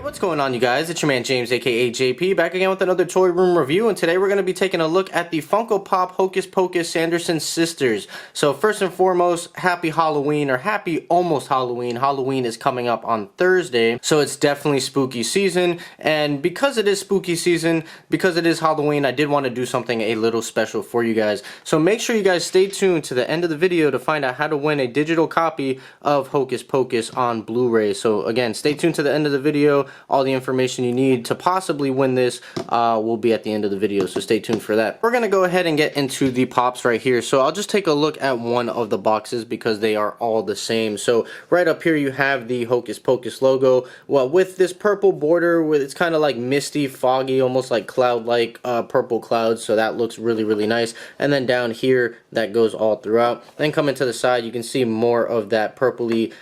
Hey, what's going on, you guys? It's your man James, aka JP, back again with another toy room review, and today we're going to be taking a look at the Funko Pop Hocus Pocus Sanderson sisters. So first and foremost, happy Halloween, or happy almost Halloween. Halloween is coming up on Thursday, so it's definitely spooky season, and because it is spooky season, because it is Halloween, I did want to do something a little special for you guys. So make sure you guys stay tuned to the end of the video to find out how to win a digital copy of Hocus Pocus on Blu-ray. So again, stay tuned to the end of the video. All the information you need to possibly win this will be at the end of the video, so stay tuned for that. We're going to go ahead and get into the pops right here. So I'll just take a look at one of the boxes because they are all the same. So right up here you have the Hocus Pocus logo, well, with this purple border, with it's kind of like misty, foggy, almost like cloud-like purple clouds, so that looks really, really nice. And then down here, that goes all throughout. Then coming to the side, you can see more of that purpley,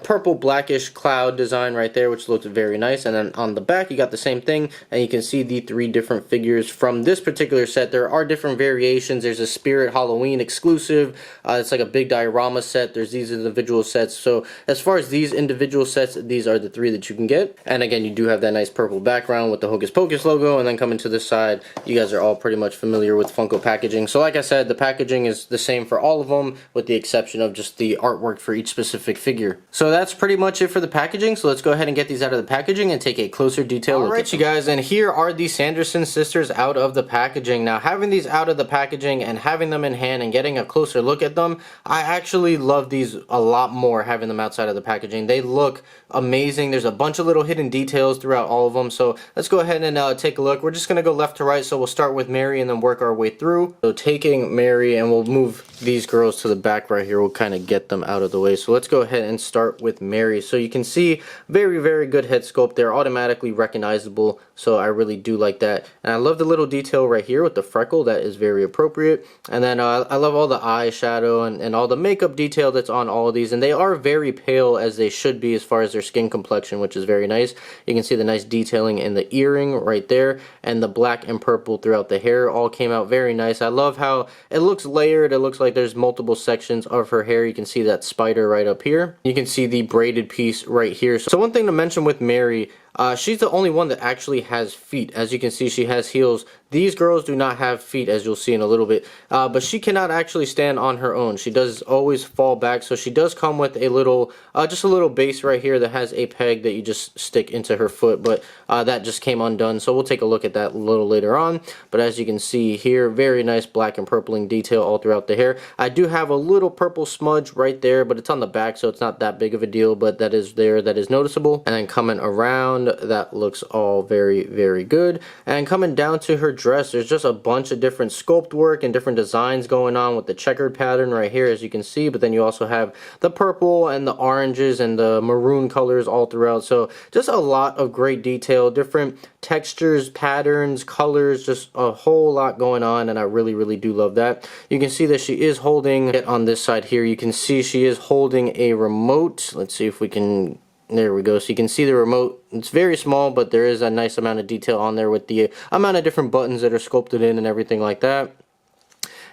purple blackish cloud design right there, which looks very nice. And then on the back you got the same thing, and you can see the three different figures from this particular set. There are different variations. There's a Spirit Halloween exclusive, it's like a big diorama set. There's these individual sets. So as far as these individual sets, these are the three that you can get. And again, you do have that nice purple background with the Hocus Pocus logo. And then coming to this side, you guys are all pretty much familiar with Funko packaging. So like I said, the packaging is the same for all of them, with the exception of just the artwork for each specific figure. So that's pretty much it for the packaging. So let's go ahead and get these out of the packaging and take a closer detail look. Alright, you guys, and here are the Sanderson sisters out of the packaging. Now, having these out of the packaging and having them in hand and getting a closer look at them, I actually love these a lot more having them outside of the packaging. They look amazing. There's a bunch of little hidden details throughout all of them. So let's go ahead and take a look. We're just going to go left to right. So we'll start with Mary and then work our way through. So taking Mary, and we'll move these girls to the back right here. We'll kind of get them out of the way. So let's go ahead and start with Mary. So you can see very, very good head sculpt. They're automatically recognizable, so I really do like that. And I love the little detail right here with the freckle. That is very appropriate. And then I love all the eyeshadow and all the makeup detail that's on all of these, and they are very pale, as they should be as far as their skin complexion, which is very nice. You can see the nice detailing in the earring right there, and the black and purple throughout the hair all came out very nice. I love how it looks layered. It looks like there's multiple sections of her hair. You can see that spider right up here. You can see the braided piece right here. So one thing to mention with Mary, she's the only one that actually has feet. As you can see, she has heels. These girls do not have feet, as you'll see in a little bit, but she cannot actually stand on her own. She does always fall back, so she does come with a little, just a little base right here that has a peg that you just stick into her foot, but that just came undone, so we'll take a look at that a little later on. But as you can see here, very nice black and purpling detail all throughout the hair. I do have a little purple smudge right there, but it's on the back, so it's not that big of a deal, but that is there, that is noticeable. And then coming around, that looks all very, very good. And coming down to her dress, there's just a bunch of different sculpt work and different designs going on with the checkered pattern right here, as you can see. But then you also have the purple and the oranges and the maroon colors all throughout. So just a lot of great detail, different textures, patterns, colors, just a whole lot going on, and I really, really do love that. You can see that she is holding it on this side here. You can see she is holding a remote. Let's see if we can. There we go. So you can see the remote. It's very small, but there is a nice amount of detail on there with the amount of different buttons that are sculpted in and everything like that.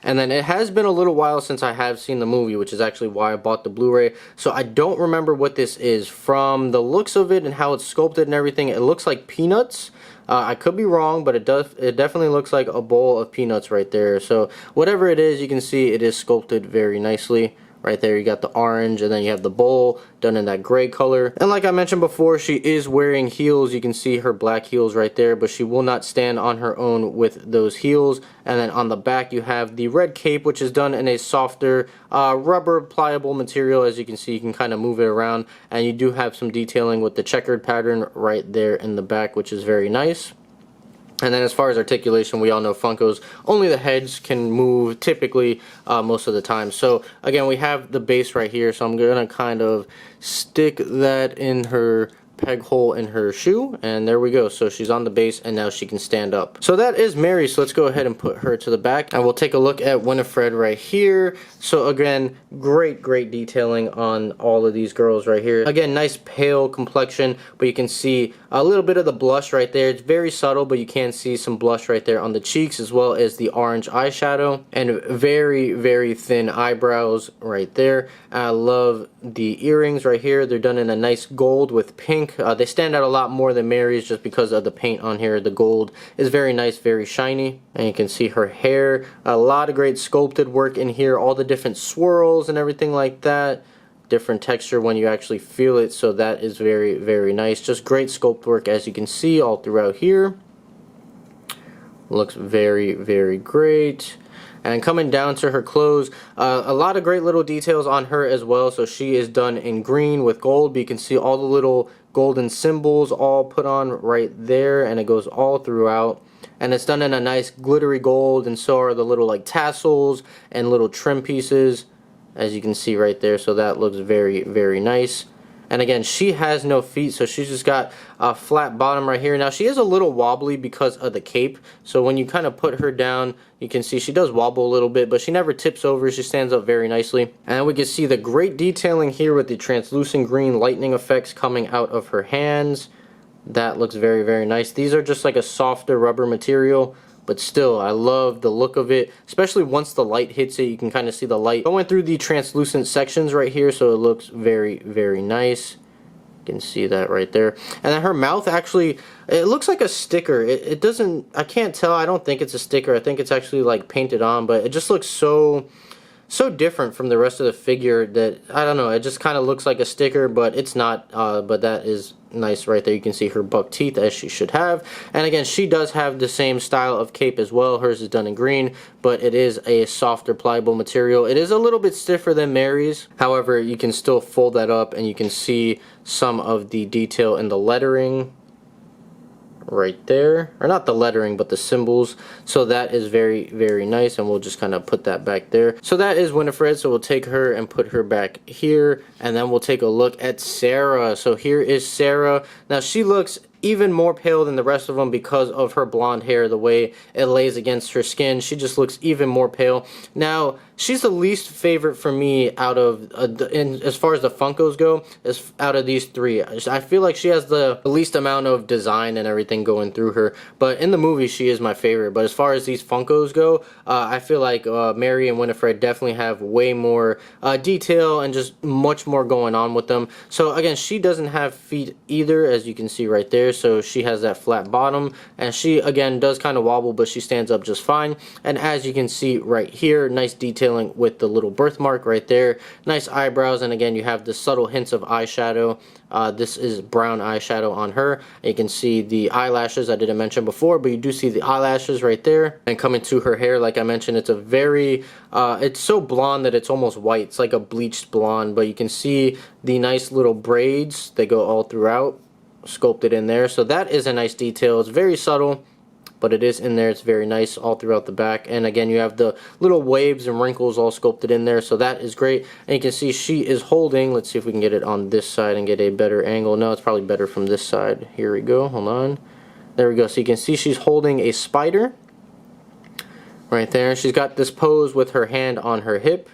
And then it has been a little while since I have seen the movie, which is actually why I bought the Blu-ray. So I don't remember what this is. From the looks of it and how it's sculpted and everything, it looks like peanuts. I could be wrong, but it definitely looks like a bowl of peanuts right there. So whatever it is, you can see it is sculpted very nicely. Right there you got the orange, and then you have the bowl done in that gray color. And like I mentioned before, she is wearing heels. You can see her black heels right there, but she will not stand on her own with those heels. And then on the back you have the red cape, which is done in a softer rubber pliable material. As you can see, you can kind of move it around, and you do have some detailing with the checkered pattern right there in the back, which is very nice. And then as far as articulation, we all know Funkos, only the heads can move typically most of the time. So again, we have the base right here, so I'm going to kind of stick that in her peg hole in her shoe, and there we go. So she's on the base, and now she can stand up. So that is Mary, so let's go ahead and put her to the back, and we'll take a look at Winifred right here. So again, great detailing on all of these girls right here. Again, nice pale complexion, but you can see a little bit of the blush right there. It's very subtle, but you can see some blush right there on the cheeks, as well as the orange eyeshadow, and very thin eyebrows right there. I love the earrings right here. They're done in a nice gold with pink pink. They stand out a lot more than Mary's just because of the paint on here. The gold is very nice, very shiny. And you can see her hair. A lot of great sculpted work in here. All the different swirls and everything like that. Different texture when you actually feel it. So that is very, very nice. Just great sculpt work as you can see all throughout here. Looks very, very great. And coming down to her clothes, a lot of great little details on her as well. So she is done in green with gold, but you can see all the little golden symbols all put on right there, and it goes all throughout. And it's done in a nice glittery gold, and so are the little like tassels and little trim pieces, as you can see right there. So that looks very, very nice. And again, she has no feet, so she's just got a flat bottom right here. Now, she is a little wobbly because of the cape. So when you kind of put her down, you can see she does wobble a little bit, but she never tips over. She stands up very nicely. And we can see the great detailing here with the translucent green lightning effects coming out of her hands. That looks very, very nice. These are just like a softer rubber material. But still, I love the look of it, especially once the light hits it. You can kind of see the light going through the translucent sections right here, so it looks very, very nice. You can see that right there. And then her mouth actually, it looks like a sticker. It doesn't, I can't tell. I don't think it's a sticker. I think it's actually like painted on, but it just looks so different from the rest of the figure that, I don't know, it just kind of looks like a sticker, but it's not. But that is nice right there. You can see her buck teeth as she should have. And again, she does have the same style of cape as well. Hers is done in green, but it is a softer pliable material. It is a little bit stiffer than Mary's. However, you can still fold that up and you can see some of the detail in the lettering right there, or not the lettering but the symbols. So that is very, very nice, and we'll just kind of put that back there. So that is Winifred, so we'll take her and put her back here, and then we'll take a look at Sarah. So here is Sarah. Now she looks even more pale than the rest of them because of her blonde hair, the way it lays against her skin. She just looks even more pale. Now, she's the least favorite for me out of, as far as the Funkos go, out of these three. I feel like she has the least amount of design and everything going through her, but in the movie she is my favorite. But as far as these Funkos go, I feel like Mary and Winifred definitely have way more detail and just much more going on with them. So again, she doesn't have feet either, as you can see right there. So she has that flat bottom, and she again does kind of wobble, but she stands up just fine. And as you can see right here, nice detailing with the little birthmark right there, nice eyebrows, and again you have the subtle hints of eyeshadow. This is brown eyeshadow on her. You can see the eyelashes I didn't mention before, but you do see the eyelashes right there. And coming to her hair, like I mentioned, it's a very it's so blonde that it's almost white. It's like a bleached blonde, but you can see the nice little braids. They go all throughout, sculpted in there. So that is a nice detail. It's very subtle, but it is in there. It's very nice all throughout the back. And again, you have the little waves and wrinkles all sculpted in there, so that is great. And you can see she is holding, let's see if we can get it on this side and get a better angle. No, it's probably better from this side. Here we go, hold on. There we go. So you can see she's holding a spider right there. She's got this pose with her hand on her hip.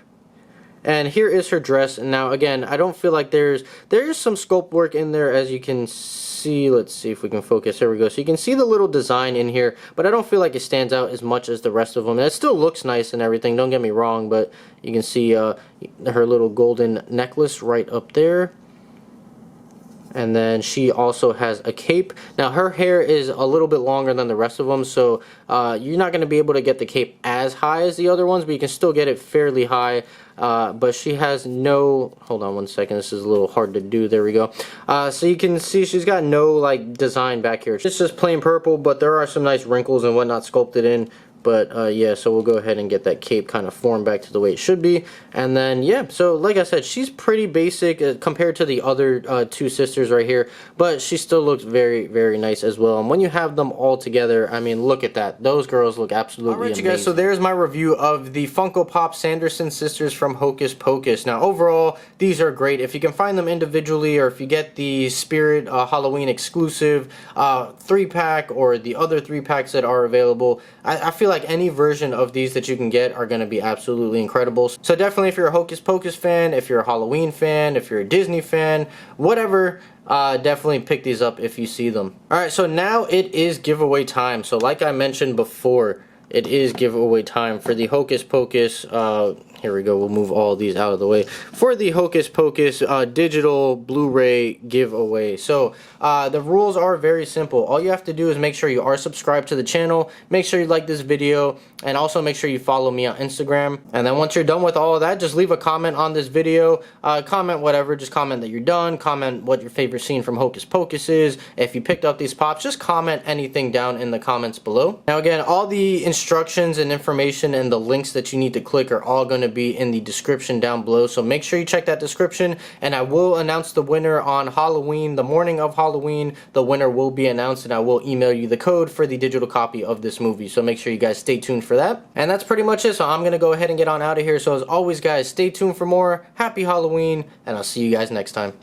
And here is her dress. And now again, I don't feel like there is some sculpt work in there, as you can see. Let's see if we can focus. There we go. So you can see the little design in here, but I don't feel like it stands out as much as the rest of them. And it still looks nice and everything, don't get me wrong, but you can see her little golden necklace right up there. And then she also has a cape. Now her hair is a little bit longer than the rest of them, so you're not going to be able to get the cape as high as the other ones, but you can still get it fairly high. But she has no, hold on one second, this is a little hard to do, there we go. So you can see she's got no like design back here. It's just plain purple, but there are some nice wrinkles and whatnot sculpted in. But yeah, so we'll go ahead and get that cape kind of formed back to the way it should be. And then yeah, so like I said, she's pretty basic compared to the other two sisters right here, but she still looks very, very nice as well. And when you have them all together, I mean, look at that. Those girls look absolutely amazing. Alright you guys, so there's my review of the Funko Pop Sanderson sisters from Hocus Pocus. Now overall, these are great. If you can find them individually, or if you get the Spirit Halloween exclusive 3-pack or the other 3-packs that are available, I feel like any version of these that you can get are going to be absolutely incredible. So definitely, if you're a Hocus Pocus fan, if you're a Halloween fan, if you're a Disney fan, whatever, definitely pick these up if you see them. Alright, so now it is giveaway time. So like I mentioned before, it is giveaway time for the Hocus Pocus, here we go, we'll move all these out of the way, for the Hocus Pocus digital Blu-ray giveaway. So the rules are very simple. All you have to do is make sure you are subscribed to the channel, make sure you like this video, and also make sure you follow me on Instagram. And then once you're done with all of that, just leave a comment on this video, comment whatever, just comment that you're done, comment what your favorite scene from Hocus Pocus is, if you picked up these pops, just comment anything down in the comments below. Now again, all the instructions and information and the links that you need to click are all going to be in the description down below, so make sure you check that description, and I will announce the winner on Halloween. The morning of Halloween, the winner will be announced, and I will email you the code for the digital copy of this movie, so make sure you guys stay tuned for that. And that's pretty much it, so I'm gonna go ahead and get on out of here. So as always guys, stay tuned for more. Happy Halloween, and I'll see you guys next time.